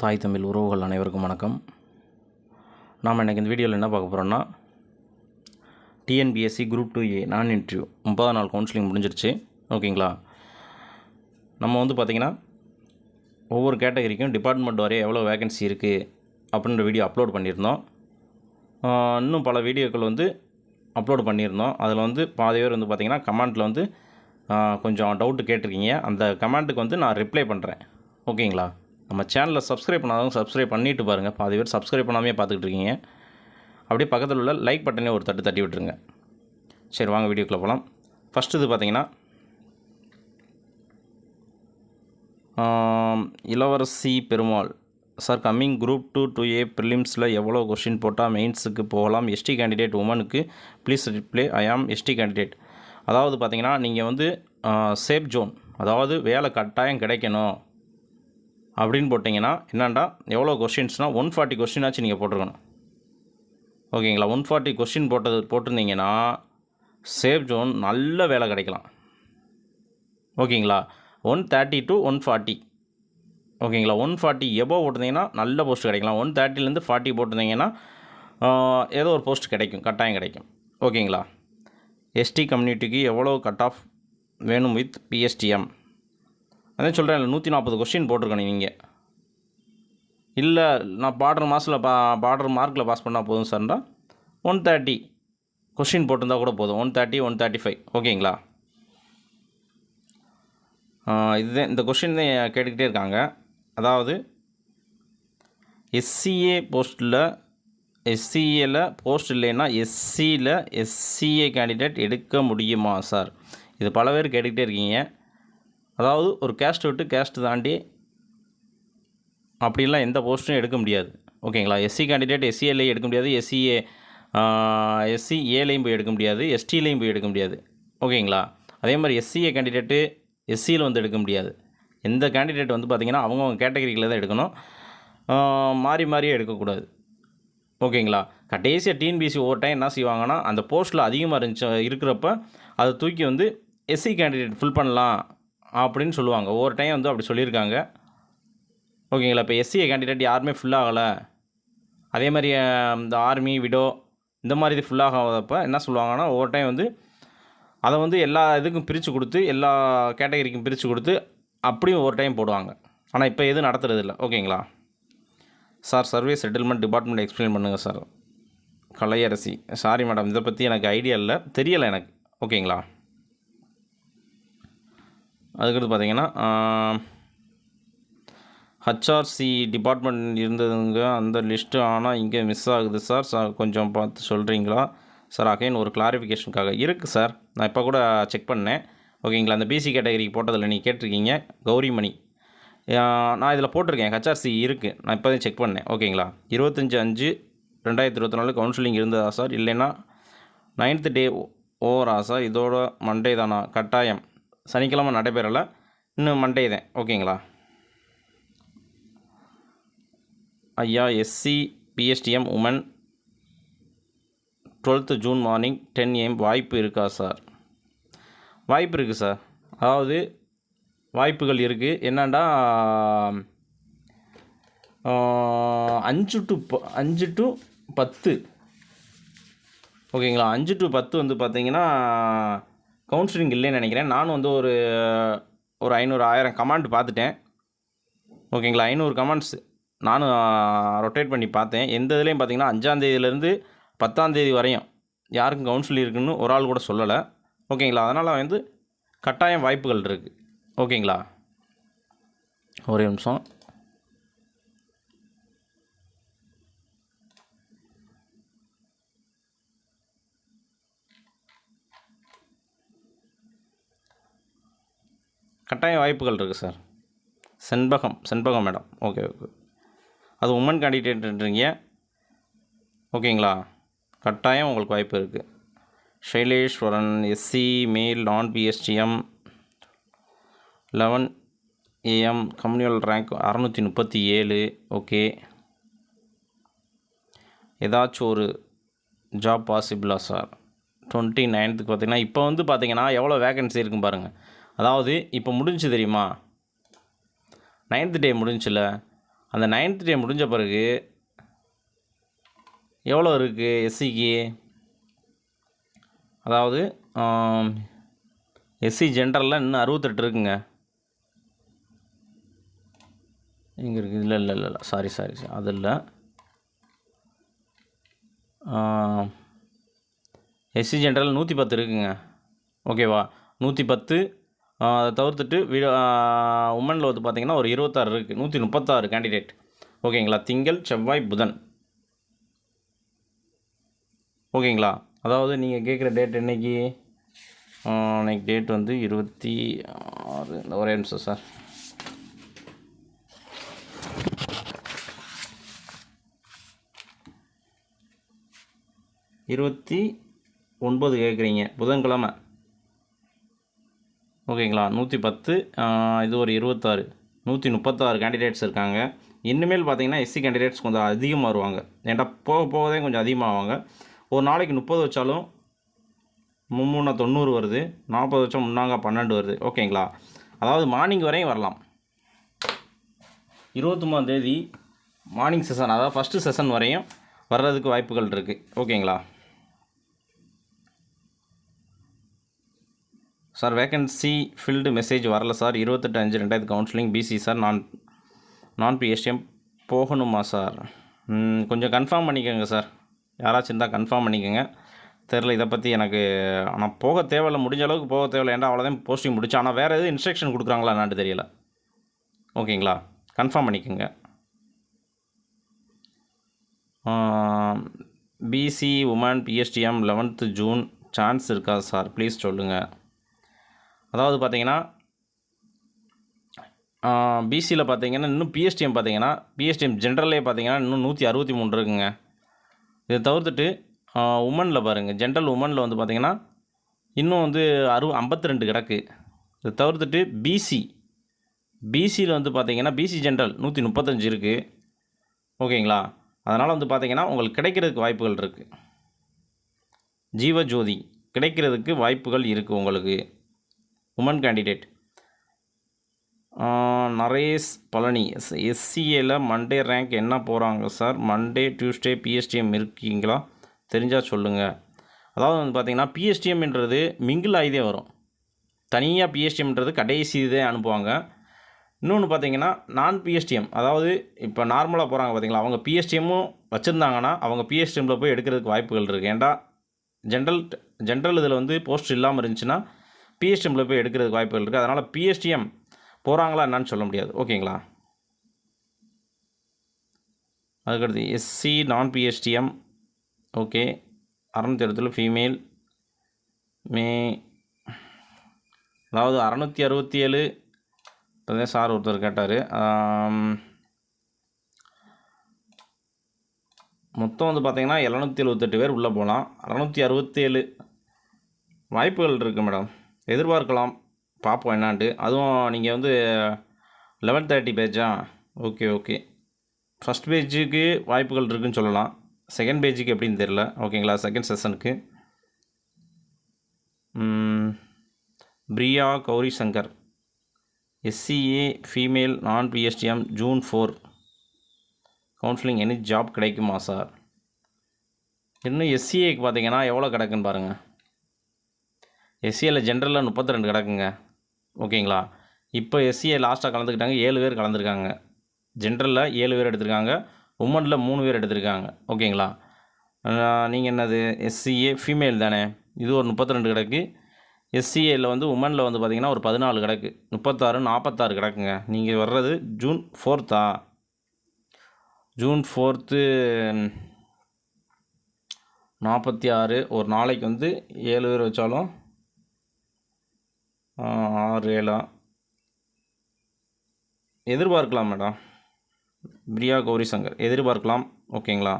தாய் தமிழ் உறவுகள் அனைவருக்கும் வணக்கம். நாம் இன்றைக்கி இந்த வீடியோவில் என்ன பார்க்க போகிறோம்னா, டிஎன்பிஎஸ்சி குரூப் 2A நான் இன்டர்வியூ 30 நாள் கவுன்சிலிங் முடிஞ்சிருச்சு. ஓகேங்களா. நம்ம பார்த்திங்கன்னா ஒவ்வொரு கேட்டகரிக்கும் டிபார்ட்மெண்ட் வரைய எவ்வளோ வேகன்சி இருக்குது அப்படின்ற வீடியோ அப்லோட் பண்ணியிருந்தோம். இன்னும் பல வீடியோக்கள் அப்லோடு பண்ணியிருந்தோம். அதில் பாதி பேர் பார்த்திங்கன்னா கமெண்ட்டில் கொஞ்சம் டவுட்டு கேட்டிருக்கீங்க. அந்த கமெண்ட்டுக்கு நான் ரிப்ளை பண்ணுறேன். ஓகேங்களா. நம்ம சேனலில் சப்ஸ்கிரைப் பண்ணாதவங்க சப்ஸ்கிரைப் பண்ணிவிட்டு பாருங்கள். பாதி பேர் சப்ஸ்கிரைப் பண்ணாமே பார்த்துக்கிட்டு இருக்கீங்க. அப்படியே பக்கத்தில் உள்ள லைக் பட்டனே ஒரு தட்டி விட்டுருங்க. சரி, வாங்க வீடியோக்குள்ளே போகலாம். ஃபஸ்ட்டு பார்த்திங்கன்னா, இளவரசி Perumal sir, coming group 2A ப்ரிலிம்ஸில் எவ்வளோ கொஷின் போட்டால் மெயின்ஸுக்கு போகலாம்? எஸ்டி கேண்டிடேட் உமனுக்கு ப்ளீஸ் ரிப்ளை, ஐ ஆம் எஸ்டி கேண்டிடேட். அதாவது பார்த்திங்கன்னா, நீங்கள் சேஃப் ஜோன், அதாவது வேலை கட்டாயம் கிடைக்கணும் அப்படின்னு போட்டிங்கன்னா என்னண்டா, எவ்வளோ கொஷின்ஸ்னால் 140 கொஷினாச்சும் நீங்கள் போட்டிருக்கணும். ஓகேங்களா. 140 கொஷின் போட்டிருந்தீங்கன்னா சேஃப் ஜோன் நல்ல வேலை கிடைக்கலாம். ஓகேங்களா. 130 to 140. ஓகேங்களா. 140 எபோவ் போட்டிருந்தீங்கன்னா நல்ல போஸ்ட் கிடைக்கலாம். 130லேருந்து 40 போட்டிருந்தீங்கன்னா ஏதோ ஒரு போஸ்ட் கிடைக்கும், கட்டாயம் கிடைக்கும். ஓகேங்களா. எஸ்டி கம்யூனிட்டிக்கு எவ்வளோ கட் ஆஃப் வேணும் வித் பிஎஸ்டிஎம்? அதான் சொல்கிறேன், 140 கொஷின் போட்டிருக்கணும் நீங்கள். இல்லை, நான் பார்டர் மார்க்கில் பாஸ் பண்ணால் போதும் சார்னா 130 கொஷின் போட்டிருந்தா கூட போதும். 130, 135. ஓகேங்களா. இதுதான் இந்த கொஷின் தான் கேட்டுக்கிட்டே இருக்காங்க. அதாவது எஸ்சிஏ போஸ்ட்டில் எஸ்சிஏல போஸ்ட் இல்லைன்னா எஸ்சியில் எஸ்சிஏ கேண்டிடேட் எடுக்க முடியுமா சார்? இது பல பேர் கேட்டுக்கிட்டே இருக்கீங்க. அதாவது ஒரு கேஸ்ட் விட்டு கேஸ்ட் தாண்டி அப்படிலாம் எந்த போஸ்ட்டும் எடுக்க முடியாது. ஓகேங்களா. எஸ்சி கேண்டிடேட் எஸ்சிஏலையும் எடுக்க முடியாது, எஸ்சிஏலையும் போய் எடுக்க முடியாது, எஸ்டிலையும் போய் எடுக்க முடியாது. ஓகேங்களா. அதே மாதிரி எஸ்சிஏ கேண்டிடேட்டு எஸ்சியில் எடுக்க முடியாது. எந்த கேண்டிடேட் பார்த்திங்கன்னா அவங்கவுங்க கேட்டகரியில் தான் எடுக்கணும். மாறியே எடுக்கக்கூடாது. ஓகேங்களா. கடைசியாக டிஎன்பிஎஸ்சி ஒவ்வொரு டைம் என்ன செய்வாங்கன்னா, அந்த போஸ்ட்டில் அதிகமாக இருக்கிறப்ப அதை தூக்கி எஸ்சி கேண்டிடேட் ஃபில் பண்ணலாம் அப்படின்னு சொல்லுவாங்க. ஒவ்வொரு டைம் அப்படி சொல்லியிருக்காங்க. ஓகேங்களா. இப்போ எஸ்சிஏ கேண்டிடேட் யாருமே ஃபில் ஆகலை, அதே மாதிரி இந்த ஆர்மி விடோ இந்த மாதிரி இது ஃபுல் ஆகாதப்போ என்ன சொல்லுவாங்கன்னா, ஒவ்வொரு டைம் அதை எல்லா இதுக்கும் பிரித்து கொடுத்து, எல்லா கேட்டகரிக்கும் பிரித்து கொடுத்து அப்படியும் ஒவ்வொரு டைம் போடுவாங்க. ஆனால் இப்போ எதுவும் நடத்துறது இல்லை. ஓகேங்களா. Sir, service settlement department explain பண்ணுங்கள் சார். கலையரசி, சாரி மேடம், இதை பற்றி எனக்கு ஐடியா இல்லை, தெரியலை எனக்கு. ஓகேங்களா. அதுக்கடுத்து பார்த்திங்கன்னா, ஹச்ஆர்சி டிபார்ட்மெண்ட் இருந்ததுங்க அந்த லிஸ்ட்டு, ஆனால் இங்கே மிஸ் ஆகுது சார். கொஞ்சம் பார்த்து சொல்கிறீங்களா சார்? அகைன் ஒரு கிளாரிஃபிகேஷனுக்காக இருக்குது சார். நான் இப்போ கூட செக் பண்ணேன். ஓகேங்களா. அந்த பிசி கேட்டகரிக்கு போட்டதில் நீங்கள் கேட்டிருக்கீங்க கௌரிமணி. நான் இதில் போட்டிருக்கேன், ஹச்ஆர்சி இருக்குது. நான் இப்போ தான் செக் பண்ணேன். ஓகேங்களா. 25/5/2024 கவுன்சிலிங் இருந்ததா சார்? இல்லைன்னா 9th டே ஓவரா சார்? இதோட மண்டே தானா? கட்டாயம் சனிக்கிழமை நடைபெறலை, இன்னும் மண்டே தான். ஓகேங்களா. ஐயா, எஸ்சி பிஎஸ்டிஎம் women 12th June morning 10 AM வாய்ப்பு இருக்கா சார்? வாய்ப்பு இருக்குது சார். அதாவது வாய்ப்புகள் இருக்குது. என்னண்டா 5 to 10. ஓகேங்களா. 5 to 10 பார்த்தீங்கன்னா கவுன்சிலிங் இல்லைன்னு நினைக்கிறேன். நானும் ஒரு 500-1000 கமெண்ட் பார்த்துட்டேன். ஓகேங்களா. 500 கமெண்ட்ஸ் நானும் ரொட்டேட் பண்ணி பார்த்தேன். எந்த இதுலேயும் பார்த்தீங்கன்னா 5ஆம் தேதியிலேருந்து 10ஆம் தேதி வரையும் யாருக்கும் கவுன்சில் இருக்குன்னு ஒரு ஆள் கூட சொல்லலை. ஓகேங்களா. அதனால் கட்டாயம் வாய்ப்புகள் இருக்குது. ஓகேங்களா. ஒரே நிமிஷம். கட்டாயம் வாய்ப்புகள் இருக்குது சார். செண்பகம் மேடம். ஓகே. அது உமன் கேண்டிடேட்ன்றீங்க. ஓகேங்களா. கட்டாயம் உங்களுக்கு வாய்ப்பு இருக்குது. சைலேஸ்வரன், எஸ்சி மேல் நான் PSTM 11 AM communal rank 637. Okay. ஏதாச்சும் ஒரு ஜாப் பாசிபிளா சார்? 29th பார்த்திங்கன்னா இப்போ பார்த்திங்கன்னா எவ்வளோ வேகன்சி இருக்குன்னு பாருங்கள். அதாவது இப்போ முடிஞ்சு தெரியுமா, 9th டே முடிஞ்சில்ல, அந்த 9th டே முடிஞ்ச பிறகு எவ்வளோ இருக்குது எஸ்சிக்கு? அதாவது எஸ்சி ஜென்ரலில் இன்னும் 68 இருக்குங்க. இங்கே இருக்குது. இல்லை சாரி அது இல்லை. எஸ்சி ஜென்ரல் 110 இருக்குங்க. ஓகேவா? 110 அதை தவிர்த்துட்டு உமனில் வந்து பார்த்திங்கன்னா ஒரு 26 இருக்குது. 136 கேண்டிடேட். ஓகேங்களா? திங்கள், செவ்வாய், புதன். ஓகேங்களா? அதாவது நீங்கள் கேட்குற டேட் என்றைக்கு? இன்னைக்கு டேட் வந்து 26. இந்த ஒரே நிமிஷம் சார். 29 கேட்குறீங்க, புதன்கிழமை. ஓகேங்களா? 110, இது ஒரு 26, 136 கேண்டிடேட்ஸ் இருக்காங்க. இனிமேல் பார்த்தீங்கன்னா எஸ்சி கேண்டிடேட்ஸ் கொஞ்சம் அதிகமாக வருவாங்க. ஏன்டா போகவே கொஞ்சம் அதிகமாகுவாங்க. ஒரு நாளைக்கு 30 வச்சாலும் 3 90 வருது. 40 வச்சா 3 12 வருது. ஓகேங்களா? அதாவது மார்னிங் வரையும் வரலாம். 23ஆம் தேதி மார்னிங் செஷன், அதாவது ஃபஸ்ட்டு செஷன் வரையும் வர்றதுக்கு வாய்ப்புகள் இருக்குது. ஓகேங்களா சார்? வேக்கன்சி ஃபில்டு மெசேஜ் வரல சார். 28/5/2000 counselling BC sir. நான் பிஎஸ்டிஎம் போகணுமா சார்? கொஞ்சம் கன்ஃபார்ம் பண்ணிக்கோங்க சார். யாராச்சும் இருந்தால் கன்ஃபார்ம் பண்ணிக்கோங்க. தெரில இதை பற்றி எனக்கு. ஆனால் போக தேவையில்லை, முடிஞ்ச அளவுக்கு போக தேவையில்லை. ஏன்டா அவ்வளோதான் போஸ்டிங் முடிச்சு. ஆனால் வேறு எதுவும் இன்ஸ்ட்ரக்ஷன் கொடுக்குறாங்களா என்னான்னு தெரியல. ஓகேங்களா? கன்ஃபார்ம் பண்ணிக்கோங்க. BC woman PSTM 11th June chance இருக்கா சார்? ப்ளீஸ் சொல்லுங்கள். அதாவது பார்த்தீங்கன்னா பிசியில் பார்த்தீங்கன்னா இன்னும் பிஎஸ்டிஎம் பார்த்தீங்கன்னா பிஎஸ்டிஎம் ஜென்ரல்லே பார்த்தீங்கன்னா இன்னும் 163 இருக்குங்க. இதை தவிர்த்துட்டு உமனில் பாருங்கள், ஜென்ரல் உமனில் வந்து பார்த்திங்கன்னா இன்னும் வந்து 52 கிடக்கு. இதை தவிர்த்துட்டு பிசியில் வந்து பார்த்திங்கன்னா பிசி ஜென்ரல் 135 இருக்குது. ஓகேங்களா? அதனால் வந்து பார்த்திங்கன்னா உங்களுக்கு கிடைக்கிறதுக்கு வாய்ப்புகள் இருக்குது. ஜீவஜோதி கிடைக்கிறதுக்கு வாய்ப்புகள் இருக்குது உங்களுக்கு. உமன் கேண்டிடேட் நரேஷ் பழனி எஸ்சிஏல மண்டே ரேங்க் என்ன போகிறாங்க சார்? மண்டே டியூஸ்டே பிஎஸ்டிஎம் இருக்கீங்களா? தெரிஞ்சால் சொல்லுங்கள். அதாவது வந்து பார்த்திங்கன்னா பிஎஸ்டிஎம்ன்றது மிங்கிள் ஆகிதே வரும். தனியாக பிஎஸ்டிஎம்ன்றது கடைசி இதே அனுப்புவாங்க. இன்னொன்று பார்த்தீங்கன்னா நான் பிஎஸ்டிஎம், அதாவது இப்போ நார்மலாக போகிறாங்க பார்த்தீங்களா, அவங்க பிஎஸ்டிஎம்மும் வச்சுருந்தாங்கன்னா அவங்க பிஎஸ்டிஎம்மில் போய் எடுக்கிறதுக்கு வாய்ப்புகள் இருக்குது. ஏன்டா ஜென்ரல் இதில் வந்து போஸ்ட் இல்லாமல் இருந்துச்சுன்னா பிஎஸ்டிஎம்மில் போய் எடுக்கிறதுக்கு வாய்ப்புகள் இருக்குது. அதனால் பிஎஸ்டிஎம் போகிறாங்களா என்னன்னு சொல்ல முடியாது. ஓகேங்களா? அதுக்கடுத்து எஸ்சி நான் பிஎஸ்டிஎம். ஓகே, 660 ஃபீமேல் அதாவது 667. இப்போதான் சார் ஒருத்தர் கேட்டார். மொத்தம் வந்து பார்த்திங்கன்னா 778 பேர் உள்ளே போகலாம். 667 வாய்ப்புகள் இருக்குது மேடம். எதிர்பார்க்கலாம், பார்ப்போம் என்னான்ட்டு. அதுவும் நீங்கள் வந்து 11:30 பேஜா? ஓகே. ஃபஸ்ட் பேஜுக்கு வாய்ப்புகள் இருக்குதுன்னு சொல்லலாம். செகண்ட் பேஜுக்கு எப்படின்னு தெரில. ஓகேங்களா? செகண்ட் செஷனுக்கு பிரியா கௌரி சங்கர் எஸ்சிஏ ஃபீமேல் நான் PSTM June 4 counselling any job கிடைக்குமா சார்? இன்னும் எஸ்சிஏக்கு பார்த்தீங்கன்னா எவ்வளோ கிடக்குன்னு பாருங்கள். எஸ்சிஏவில் ஜென்ரலில் 32 கிடக்குங்க. ஓகேங்களா? இப்போ எஸ்சிஏ லாஸ்ட்டாக கலந்துக்கிட்டாங்க, 7 பேர் கலந்துருக்காங்க. ஜென்ரலில் 7 பேர் எடுத்திருக்காங்க, உமனில் 3 பேர் எடுத்திருக்காங்க. ஓகேங்களா? நீங்கள் என்னது எஸ்சிஏ ஃபீமேல் தானே, இது ஒரு 32 கிடக்கு. எஸ்சிஏயில் வந்து உமனில் வந்து பார்த்திங்கன்னா ஒரு 14 கிடக்கு. 36 46 கிடக்குங்க. நீங்கள் வர்றது ஜூன் 4 ஜூன் 4 46. ஒரு நாளைக்கு வந்து 7 பேர் வச்சாலும் 6 7 எதிர்பார்க்கலாம் மேடம். பிரியா கௌரி சங்கர் எதிர்பார்க்கலாம். ஓகேங்களா?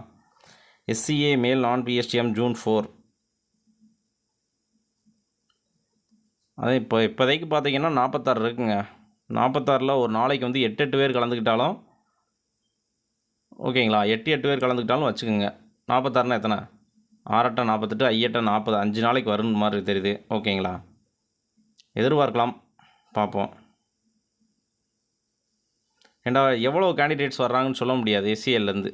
எஸ்சிஏ மேல் நான் பிஎஸ்டிஎம் ஜூன் 4. அதே இப்போதைக்கு பார்த்தீங்கன்னா 46 இருக்குங்க. 46ல் ஒரு நாளைக்கு வந்து 8 பேர் கலந்துக்கிட்டாலும் ஓகேங்களா, 8 பேர் கலந்துக்கிட்டாலும் வச்சுக்கோங்க. 46னா எத்தனை? 6 48, 5 40, 5 நாளைக்கு வரும் மாதிரி தெரியுது. ஓகேங்களா? எதிர்பார்க்கலாம், பார்ப்போம். ஏண்டா எவ்வளோ கேண்டிடேட்ஸ் வர்றாங்கன்னு சொல்ல முடியாது எஸ்சிஎல்லேருந்து.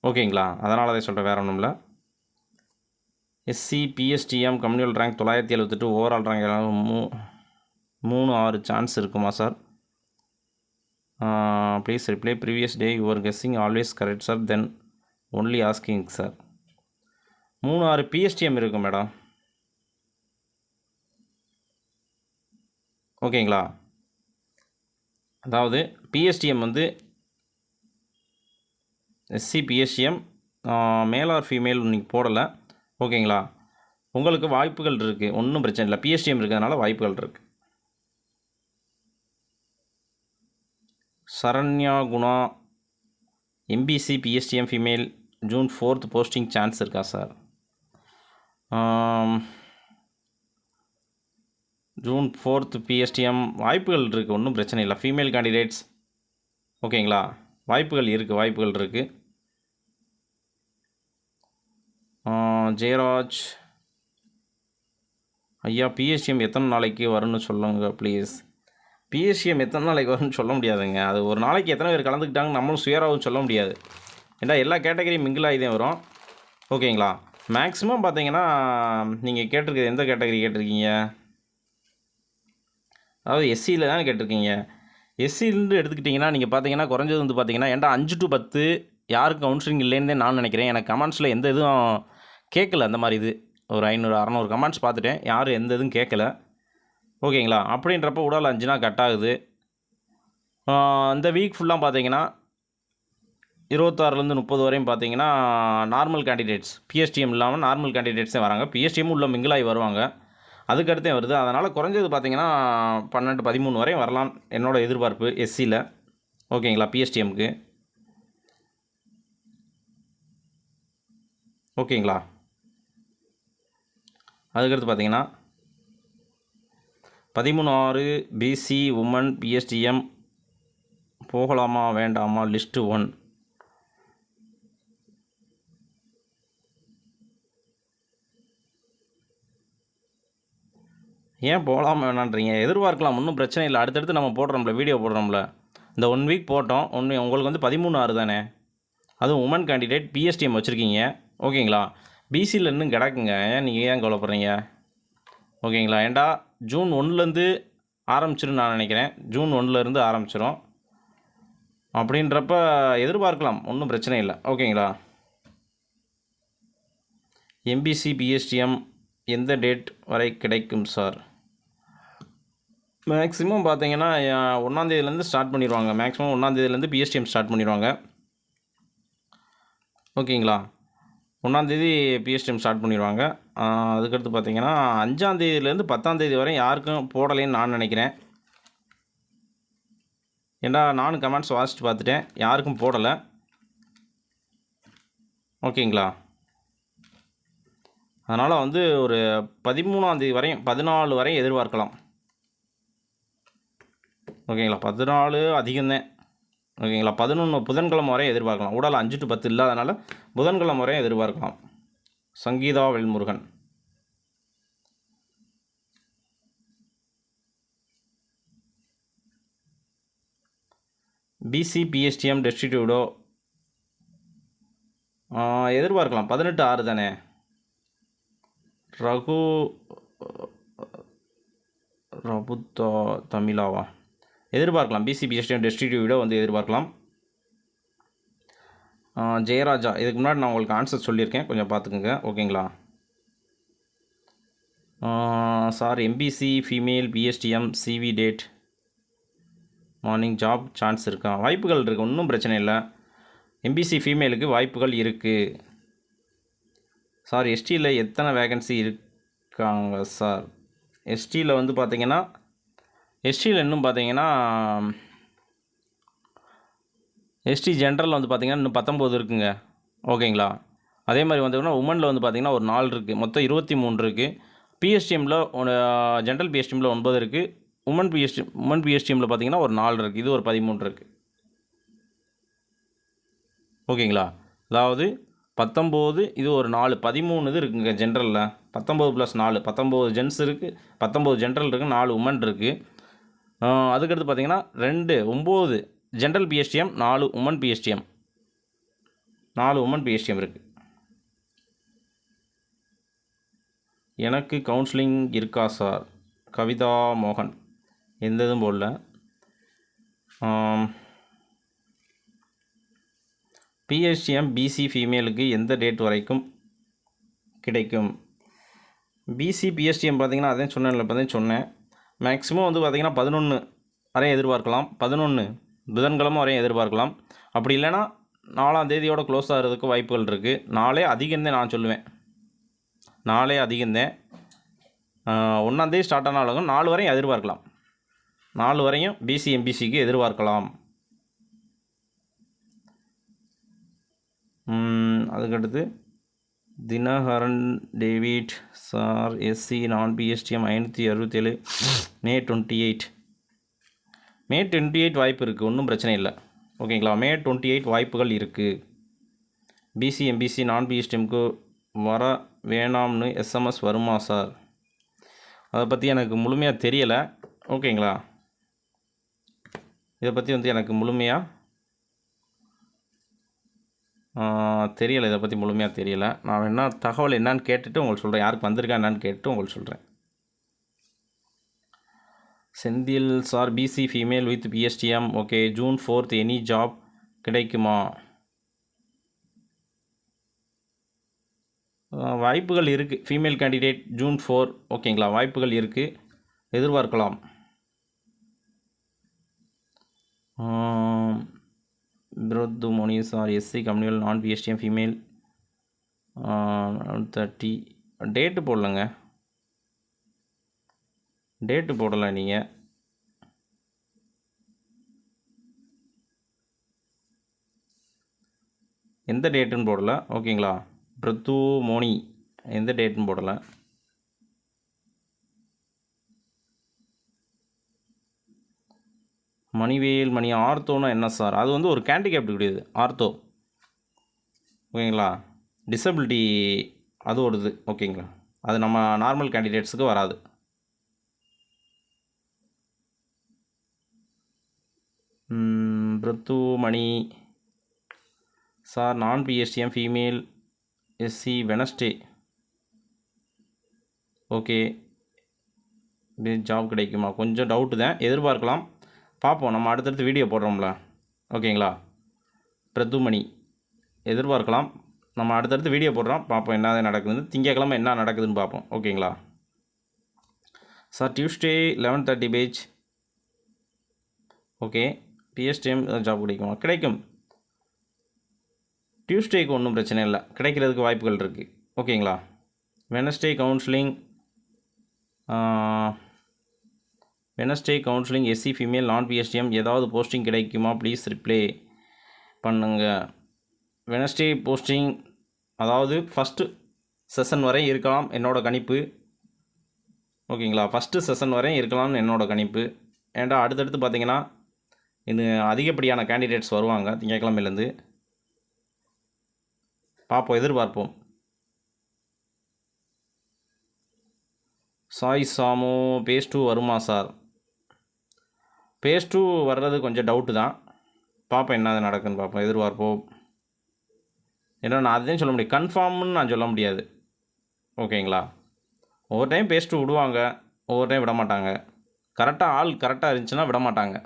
ஓகேங்களா, அதனால தான் சொல்கிறேன், வேறு ஒன்றும் இல்லை. SC PSTM communal rank 978, overall rank 3-6 chance இருக்குமா sir? Please reply previous day your guessing always correct sir, then only asking sir. 3-6 PSTM இருக்கும் மேடம். ஓகேங்களா, அதாவது பிஎஸ்டிஎம் வந்து SC PSTM male or female நீங்கள் போடலை. ஓகேங்களா, உங்களுக்கு வாய்ப்புகள் இருக்குது, ஒன்றும் பிரச்சனை இல்லை. பிஎஸ்டிஎம் இருக்கிறதுனால வாய்ப்புகள் இருக்குது. Saranya Guna MBC PSTM female June 4th posting chance இருக்கா சார்? June 4th பிஎஸ்டிஎம் வாய்ப்புகள் இருக்குது, ஒன்றும் பிரச்சனை இல்லை. ஃபீமேல் கேண்டிடேட்ஸ் ஓகேங்களா, வாய்ப்புகள் இருக்குது. ஜெயராஜ் ஐயா, பிஎஸ்டிஎம் எத்தனை நாளைக்கு வரும்னு சொல்லுங்க ப்ளீஸ். பிஎஸ்டிஎம் எத்தனை நாளைக்கு வரும்னு சொல்ல முடியாதுங்க. அது ஒரு நாளைக்கு எத்தனை பேர் கலந்துக்கிட்டாங்க நம்மளும் சுயராகவும் சொல்ல முடியாது. ஏன்னா எல்லா கேட்டகரியும் மிங்கிளாகி தான் வரும். ஓகேங்களா, மேக்ஸிமம் பார்த்தீங்கன்னா நீங்கள் கேட்டிருக்கிறது எந்த கேட்டகரி கேட்டிருக்கீங்க? அதாவது எஸ்சியில் தான் கேட்டிருக்கீங்க. எஸ்சிலேருந்து எடுத்துக்கிட்டிங்கன்னா நீங்கள் பார்த்தீங்கன்னா குறைஞ்சது வந்து பார்த்தீங்கன்னா ஏன்டா 5 to 10 யாருக்கும் கவுன்சிலிங் இல்லைன்னு நான் நினைக்கிறேன். எனக்கு கமெண்ட்ஸில் எந்த இதுவும் கேட்கல. அந்த மாதிரி இது ஒரு 500-600 கமெண்ட்ஸ் பார்த்துட்டேன், யாரும் எந்த இதுவும் கேட்கல. ஓகேங்களா, அப்படின்றப்ப உடல் 5 நாள் கட் ஆகுது. இந்த வீக் ஃபுல்லாக பார்த்தீங்கன்னா 26லேருந்து 30 வரையும் பார்த்தீங்கன்னா நார்மல் கேண்டிடேட்ஸ், பிஎஸ்டிஎம் இல்லாமல் நார்மல் கேண்டிடேட்ஸே வராங்க. பிஎஸ்டிஎம் உள்ள மிங்கிளாகி வருவாங்க, அதுக்கடுத்தே வருது. அதனால் குறைஞ்சது பார்த்தீங்கன்னா 12-13 வரையும் வரலாம் என்னோடய எதிர்பார்ப்பு எஸ்சியில். ஓகேங்களா, பிஎஸ்டிஎம்க்கு. ஓகேங்களா, அதுக்கடுத்து பார்த்தீங்கன்னா 13/6 பிசி உமன் பிஎஸ்டிஎம் போகலாமா வேண்டாமா? லிஸ்ட்டு 1. ஏன் போகலாமா வேணான்றீங்க? எதிர்பார்க்கலாம், ஒன்றும் பிரச்சனை இல்லை. அடுத்தடுத்து நம்ம போடுறோம்ல, வீடியோ போடுறோம்ல. இந்த 1 வீக் போட்டோம். உங்களுக்கு வந்து 13/6 தானே, அதுவும் உமன் கேண்டிடேட் பிஎஸ்டிஎம் வச்சுருக்கீங்க. ஓகேங்களா, பிசியில் இன்னும் கிடக்குங்க, நீங்கள் ஏன் கவலைப்படுறீங்க? ஓகேங்களா, ஏண்டா June 1லேருந்து ஆரம்பிச்சிடும் நான் நினைக்கிறேன். June 1லேருந்து ஆரம்பிச்சிடும். அப்படின்றப்ப எதிர்பார்க்கலாம், ஒன்றும் பிரச்சனை இல்லை. ஓகேங்களா, எம்பிசி பிஎஸ்டிஎம் எந்த டேட் வரை கிடைக்கும் சார்? மேக்ஸிமம் பார்த்தீங்கன்னா 1ஆம் தேதியிலேருந்து ஸ்டார்ட் பண்ணிடுவாங்க. மேக்ஸிமம் 1ஆம் தேதியிலேருந்து பிஎஸ்டிஎம் ஸ்டார்ட் பண்ணிடுவாங்க. ஓகேங்களா, 1ஆம் தேதி பிஎஸ்டிஎம் ஸ்டார்ட் பண்ணிடுவாங்க. அதுக்கடுத்து பார்த்தீங்கன்னா 5ஆம் தேதியிலேருந்து 10ஆம் தேதி வரை யாருக்கும் போடலைன்னு நான் நினைக்கிறேன். ஏன்னா நானும் கமெண்ட்ஸ் வாசித்து பார்த்துட்டேன், யாருக்கும் போடலை. ஓகேங்களா, அதனால் வந்து ஒரு 13ஆம் தேதி வரையும் 14 வரையும் எதிர்பார்க்கலாம். ஓகேங்களா, 14 அதிகம்தான். ஓகேங்களா, 11 புதன்கிழமை வரையும் எதிர்பார்க்கலாம். உடல் 5 to 10 இல்லாதனால புதன்கிழமை வரையும் எதிர்பார்க்கலாம். சங்கீதா வெல்முருகன். பிசி பிஎஸ்டிஎம் டெஸ்டிடியூடோ எதிர்பார்க்கலாம். 18/6 தானே. ரகுதா தமிழாவா எதிர்பார்க்கலாம். பிசி பிஎஸ்டிஎம் டெஸ்டிடியூடோ வந்து எதிர்பார்க்கலாம். ஜெயராஜா, இதுக்கு முன்னாடி நான் உங்களுக்கு ஆன்சர் சொல்லியிருக்கேன், கொஞ்சம் பார்த்துக்குங்க. ஓகேங்களா sir, MBC female PSTM CV date morning job chance இருக்கா? வாய்ப்புகள் இருக்குது, ஒன்றும் பிரச்சனை இல்லை. எம்பிசி ஃபீமேலுக்கு வாய்ப்புகள் இருக்குது சார். எஸ்டியில் எத்தனை வேகன்சி இருக்காங்க சார்? எஸ்டியில் வந்து பார்த்திங்கன்னா இன்னும் பார்த்தீங்கன்னா எஸ்டி ஜென்ரலில் வந்து பார்த்திங்கன்னா இன்னும் 19 இருக்குங்க. ஓகேங்களா, அதே மாதிரி வந்தீங்கன்னா உமனில் வந்து பார்த்திங்கன்னா ஒரு 4 இருக்குது, மொத்தம் 23 இருக்குது. பிஎஸ்டிஎம்மில் ஜென்ரல் பிஎஸ்டிஎம்மில் 9 இருக்குது. உமன் பிஎஸ்டிஎம்மில் பார்த்திங்கன்னா ஒரு 4 இருக்குது. இது ஒரு 13 இருக்குது. ஓகேங்களா, அதாவது 19, இது ஒரு 4, 13 இது இருக்குங்க ஜென்ரலில். 19 + 4 19 ஜென்ஸ் இருக்குது, 19 ஜென்ரல் இருக்குது, 4 உமன் இருக்குது. அதுக்கடுத்து பார்த்தீங்கன்னா 9 general PSTM, 4 woman PSTM, 4 woman PSTM இருக்குது. எனக்கு கவுன்சிலிங் இருக்கா சார்? கவிதா மோகன். எந்த இதுவும் போடல. பிஎஸ்டிஎம் பிசி ஃபீமேலுக்கு எந்த டேட் வரைக்கும் கிடைக்கும்? பிசி பிஎஸ்டிஎம் பார்த்தீங்கன்னா அதையும் சொன்னேன்ல, இப்போ தான் சொன்னேன். மேக்ஸிமம் வந்து பார்த்திங்கன்னா 11 வரையும் எதிர்பார்க்கலாம். 11 புதன்கிழமை வரையும் எதிர்பார்க்கலாம். அப்படி இல்லைன்னா 4ஆம் தேதியோட க்ளோஸ் ஆகிறதுக்கு வாய்ப்புகள் இருக்குது. 4 அதிகம்தான் நான் சொல்லுவேன். 4 அதிகம்தான். 1ஆம் தேதி ஸ்டார்ட் ஆனாலும் 4 வரையும் எதிர்பார்க்கலாம். 4 வரையும் பிசி எம்பிசிக்கு எதிர்பார்க்கலாம். அதுக்கடுத்து தினகரன் டேவிட் சார், எஸ்சி நான் பிஎஸ்டிஎம் 567, மே 28. மே 28 வாய்ப்பு இருக்குது, ஒன்றும் பிரச்சனை இல்லை. ஓகேங்களா, மே 28 வாய்ப்புகள் இருக்குது. பிசி எம்பிசி நான் பிஎஸ்டிஎம்க்கு வர வேணாம்னு எஸ்எம்எஸ் வருமா சார்? அதை பற்றி எனக்கு முழுமையாக தெரியலை. ஓகேங்களா, இதை பற்றி வந்து எனக்கு முழுமையாக தெரியலை. இதை பற்றி முழுமையாக தெரியலை. நான் என்ன தகவல் என்னான்னு கேட்டுட்டு உங்களுக்கு சொல்கிறேன். யாருக்கு வந்திருக்கா என்னான்னு கேட்டு உங்களுக்கு சொல்கிறேன். Senthil sir, BC female with PSTM, okay. June 4 any job கிடைக்குமா? வாய்ப்புகள் இருக்குது. ஃபீமேல் கேண்டிடேட் ஜூன் 4, ஓகேங்களா, வாய்ப்புகள் இருக்குது, எதிர்பார்க்கலாம். பிரோத்து மோனி சார், எஸ்சி கம்யூனல் நான் பிஎஸ்டிஎம் ஃபீமேல் 30. டேட்டு போடலைங்க, டேட்டு போடலை. நீங்கள் எந்த டேட்டுன்னு போடலை. ஓகேங்களா, பிருத்து மோனி எந்த டேட்டுன்னு போடலை. மணிவேல் மணி, ஆர்த்தோன்னா என்ன சார்? அது வந்து ஒரு கேண்டிகேப்ட் கிடையாது ஆர்த்தோ. ஓகேங்களா, டிசபிலிட்டி அது ஒரு இது. ஓகேங்களா, அது நம்ம நார்மல் கேண்டிடேட்ஸுக்கு வராது. பிருத்து மணி சார், நான் PSTM female, SC Wednesday, okay. Job கிடைக்குமா? கொஞ்சம் டவுட்டு தான், எதிர்பார்க்கலாம். பார்ப்போம், நம்ம அடுத்தடுத்து வீடியோ போடுறோம்ல. ஓகேங்களா, பிரதுமணி எதிர்பார்க்கலாம். நம்ம அடுத்தடுத்து வீடியோ போடுறோம், பார்ப்போம் என்ன நடக்குதுன்னு. திங்கக்கிழமை என்ன நடக்குதுன்னு பார்ப்போம். ஓகேங்களா sir, Tuesday 11:30 page, okay. PSTM job கிடைக்குமா? கிடைக்கும். டியூஸ்டேக்கு ஒன்றும் பிரச்சனை இல்லை, கிடைக்கிறதுக்கு வாய்ப்புகள் இருக்குது. ஓகேங்களா, Wednesday counselling, Wednesday counselling SC female நான் பிஎஸ்டிஎம் ஏதாவது போஸ்டிங் கிடைக்குமா? ப்ளீஸ் ரிப்ளை பண்ணுங்கள். வெனஸ்டே போஸ்டிங் அதாவது ஃபஸ்ட்டு செஷன் வரை இருக்கலாம் என்னோடய கணிப்பு. ஓகேங்களா, ஃபஸ்ட்டு செஷன் வரை இருக்கலாம்னு என்னோடய கணிப்பு. ஏன்டா அடுத்தடுத்து பார்த்திங்கன்னா இன்னும் அதிகப்படியான கேண்டிடேட்ஸ் வருவாங்க திங்கக்கிழமையிலேருந்து. பார்ப்போம், எதிர்பார்ப்போம். சாய் சாமு, பேஸ் 2 வருமா சார்? பேஸ் 2 வர்றது கொஞ்சம் டவுட்டு தான். பார்ப்போம் என்ன நடக்குதுன்னு பார்ப்போம், எதிர்பார்ப்போம். ஏன்னா நான் அதையும் சொல்ல முடியும், கன்ஃபார்ம்னு நான் சொல்ல முடியாது. ஓகேங்களா, ஒவ்வொரு டைம் பேஸ் 2 விடுவாங்க, ஒவ்வொரு டைம் விட மாட்டாங்க. கரெக்டாக ஆள் கரெக்டாக இருந்துச்சுன்னா விட மாட்டாங்க.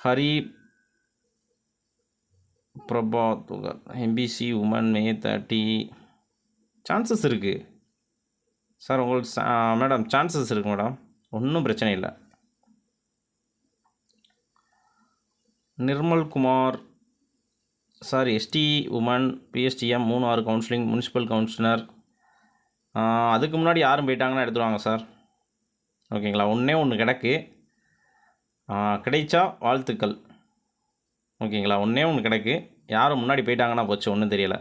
ஹரி பிரபா துகர், எம்பிசி உமன் மே 30 சான்சஸ் இருக்குது சார். உங்களுக்கு மேடம் சான்சஸ் இருக்குது மேடம், ஒன்றும் பிரச்சனை இல்லை. Nirmalkumar sir, ST woman PSTM 3-6 counselling, municipal councillor. அதுக்கு முன்னாடி யாரும் போயிட்டாங்கன்னா எடுத்துருவாங்க சார். ஓகேங்களா, ஒன்று கிடக்கு, கிடைச்சா வாழ்த்துக்கள். ஓகேங்களா, ஒன்று கிடக்கு, யாரும் முன்னாடி போயிட்டாங்கன்னா போச்சு, ஒன்றும் தெரியலை.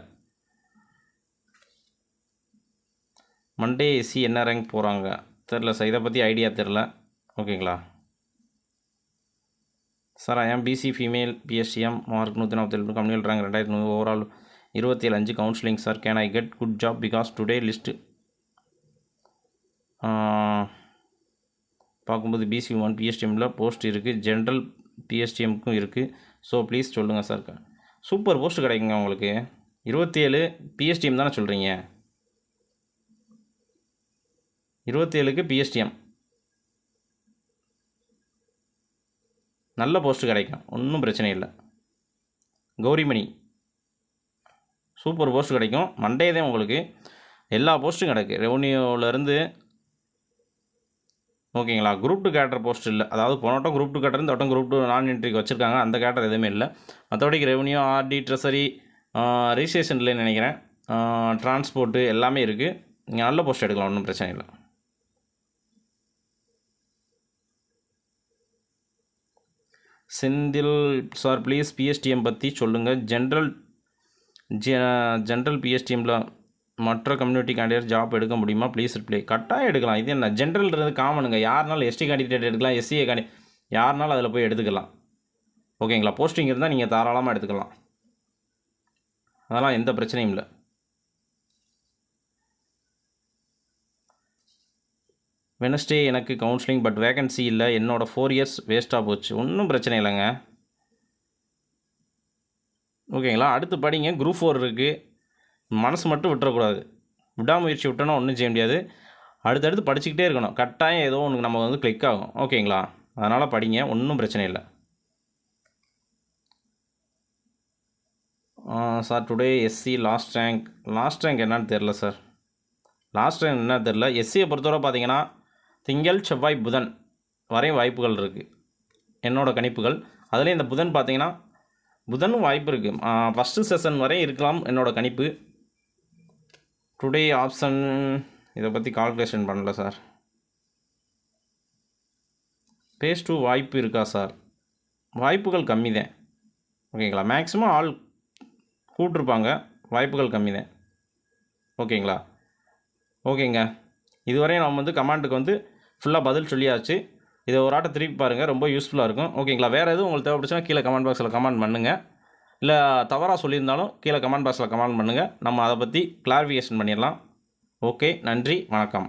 மண்டே எஸ்சி என்ன ரேங்க் போகிறாங்க தெரில சார், இதை பற்றி ஐடியா தெரில. ஓகேங்களா sir, I'm BC female PSTM mark 147, communal rank 2000, overall 27 counselling sir. Can I get good job because today list பார்க்கும்போது பிசி உமன் பிஎஸ்டிஎம்மில் போஸ்ட் இருக்குது, ஜென்ரல் பிஎஸ்டிஎம்க்கும் இருக்குது. ஸோ ப்ளீஸ் சொல்லுங்கள் சார். சூப்பர் போஸ்ட் கிடைக்குங்க உங்களுக்கு. 27 பிஎஸ்டிஎம் தானே சொல்கிறீங்க? 27க்கு பிஎஸ்டிஎம் நல்ல போஸ்ட்டு கிடைக்கும், ஒன்றும் பிரச்சனை இல்லை. கௌரிமணி சூப்பர் போஸ்ட் கிடைக்கும். மண்டே தான் உங்களுக்கு எல்லா போஸ்ட்டும் கிடக்கு ரெவன்யூவிலேருந்து. ஓகேங்களா? குரூப் 2 கேட்டர் போஸ்ட் இல்லை. அதாவது போன வட்டம் குரூப் 2 கேட்டர், இந்த வட்டம் குரூப் 2 நான் என்ட்ரிக்கு வச்சுருக்காங்க. அந்த கேட்டர் எதுவுமே இல்லை. மற்றபடிக்கு ரெவன்யூ, ஆர்டி, ட்ரெஸரி, ரிஜிஸ்ட்ரேஷன் இல்லைன்னு நினைக்கிறேன், டிரான்ஸ்போர்ட்டு எல்லாமே இருக்குது. நீங்கள் நல்ல போஸ்ட் எடுக்கலாம், ஒன்றும் பிரச்சனை இல்லை. செந்தில் சார் ப்ளீஸ் பிஎஸ்டிஎம் பற்றி சொல்லுங்கள். ஜென்ரல் பிஎஸ்டிஎம்மில் மற்ற கம்யூனிட்டி கேண்டிடேட் ஜாப் எடுக்க முடியுமா? Please reply. கட்டாயம் எடுக்கலாம். இது என்ன ஜென்ரல்ன்றது காமனுங்க. யாருனாலும் எஸ்டி கேண்டிடேட் எடுக்கலாம், எஸ்சிஏ யாருனாலும் அதில் போய் எடுத்துக்கலாம். ஓகேங்களா? போஸ்டிங் இருந்தால் நீங்கள் தாராளமாக எடுத்துக்கலாம், அதெல்லாம் எந்த பிரச்சனையும் இல்லை. வெனஸ்டே எனக்கு கவுன்சிலிங், பட் வேகன்சி இல்லை. என்னோடய 4 இயர்ஸ் வேஸ்ட்டாக போச்சு. ஒன்றும் பிரச்சனை இல்லைங்க. ஓகேங்களா? அடுத்து படிங்க. குரூப் 4 இருக்குது. மனசு மட்டும் விட்டுறக்கூடாது. விடாமுயற்சி விட்டோன்னா ஒன்றும் செய்ய முடியாது. அடுத்தடுத்து படிச்சுக்கிட்டே இருக்கணும். கட்டாயம் ஏதோ ஒன்று நம்ம வந்து கிளிக் ஆகும். ஓகேங்களா? அதனால் படிங்க, ஒன்றும் பிரச்சனை இல்லை. Sir today SC last rank என்னன்னு தெரில சார். லாஸ்ட் ரேங்க் என்ன தெரில. எஸ்சியை பொறுத்தவரை பார்த்தீங்கன்னா திங்கள், செவ்வாய், புதன் வரையும் வாய்ப்புகள் இருக்குது, என்னோடய கணிப்புகள். அதுலேயும் இந்த புதன் பார்த்தீங்கன்னா புதனும் வாய்ப்பு இருக்குது. ஃபஸ்ட்டு செஷன் வரையும் இருக்கலாம் என்னோடய கணிப்பு. டுடே ஆப்ஷன் இதை பற்றி கால்குலேஷன் பண்ணல சார். பேஸ் 2 வாய்ப்பு இருக்கா சார்? வாய்ப்புகள் கம்மி தான். ஓகேங்களா? மேக்ஸிமம் ஆள் கூப்பிட்ருப்பாங்க, வாய்ப்புகள் கம்மி தான். ஓகேங்களா? ஓகேங்க, இதுவரையும் நம்ம வந்து கமெண்ட்டுக்கு வந்து ஃபுல்லாக பதில் சொல்லியாச்சு. இதை ஒரு ஆட்டை திருப்பி பாருங்கள், ரொம்ப யூஸ்ஃபுல்லாக இருக்கும். ஓகேங்களா? வேறு எதுவும் உங்களுக்கு தேவைப்படுச்சுன்னா கீழே கமெண்ட் பாக்ஸில் கமெண்ட் பண்ணுங்கள். இல்லை தவறாக சொல்லியிருந்தாலும் கீழே கமெண்ட் பாக்ஸில் கமெண்ட் பண்ணுங்கள், நம்ம அதை பற்றி கிளாரிஃபிகேஷன் பண்ணிடலாம். ஓகே, நன்றி, வணக்கம்.